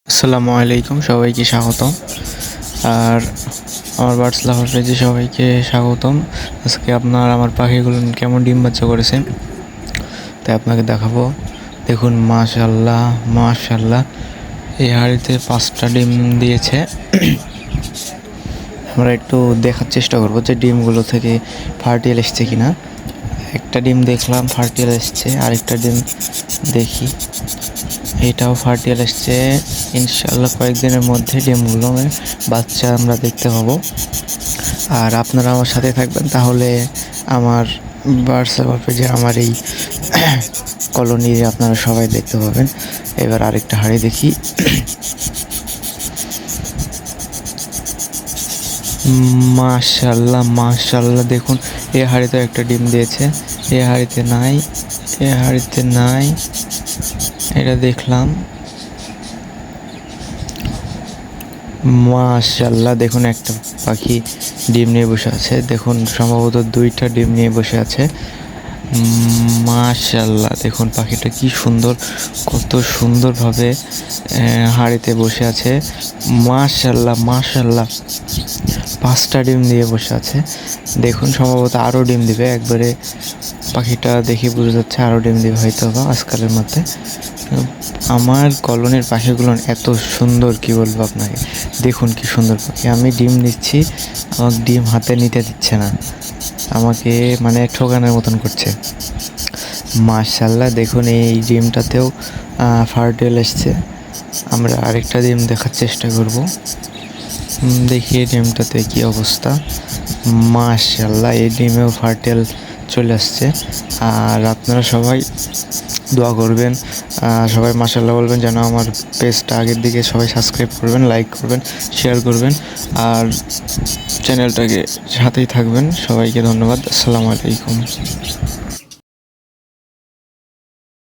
আসসালামু আলাইকুম, সবাইকে স্বাগতম। আর আমার বার্ডস লাভার পেজে সবাইকে স্বাগতম। আজকে আমার পাখিগুলো কেমন ডিম বাচ্চা করেছে তাই আপনাকে দেখাবো। দেখুন, মাশাআল্লাহ মাশাআল্লাহ, এই হাঁড়িতে 5টা ডিম দিয়েছে। আমরা একটু দেখার চেষ্টা করব যে ডিমগুলো থেকে ফার্টিল এসছে কিনা। একটা ডিম দেখলাম ফার্টিল এসছে, আরেকটা ডিম দেখি, এটাও ফার্টিল এসছে। ইনশাআল্লাহ কয়েকদিনের মধ্যে ডিমগুলো বাচ্চা আমরা দেখতে পাবো। আর আপনারা আমার সাথে থাকবেন, তাহলে আমার হোয়াটসঅ্যাপ পেজে আমার এই কলোনি আপনারা সবাই দেখতে পাবেন। এবার আরেকটা হাঁড়ি দেখি। মাশাআল্লাহ মাশাআল্লাহ, দেখুন এই হাঁড়িতে একটা ডিম দিয়েছে, এই হাঁড়িতে নাই, এই হাঁড়িতে নাই, এটা দেখলাম। মাশাআল্লাহ, দেখুন একটা পাখি ডিম নিয়ে বসে আছে। দেখুন সম্ভবত 2টা ডিম নিয়ে বসে আছে। মাশাআল্লাহ, দেখুন পাখিটা কি সুন্দর, কত সুন্দরভাবে হাঁড়িতে বসে আছে। মাশাআল্লাহ মাশাআল্লাহ, 5টা ডিম দিয়ে বসে আছে। দেখুন সম্ভবত আরও ডিম দিবে, একবারে পাখিটা দেখে বোঝা যাচ্ছে আরও ডিম দিবে হয়তো বা আজকালের মধ্যে। আমার কলোনির পাখিগুলো এত সুন্দর, কি বলবো আপনাকে। দেখুন কি সুন্দর পাখি, আমি ডিম দিচ্ছি, আমাকে ডিম হাতে নিতে দিচ্ছে না, আমাকে মানে ঠকানোর মতন করছে। মাশাআল্লাহ, দেখুন এই ডিমটাতেও ফার্টিল এসছে। আমরা আরেকটা ডিম দেখার চেষ্টা করব, দেখি এই ডিমটাতে কী অবস্থা। মাশাআল্লাহ, এই ডিমেও ফার্টিল চলে আসছে। আর আপনারা সবাই দোয়া করবেন, সবাই মাশাআল্লাহ বলবেন, যেন আমার পেজটা আগের দিকে সবাই সাবস্ক্রাইব করবেন, লাইক করবেন, শেয়ার করবেন, আর চ্যানেলটাকে সাথেই থাকবেন। সবাইকে ধন্যবাদ। আসসালামু আলাইকুম।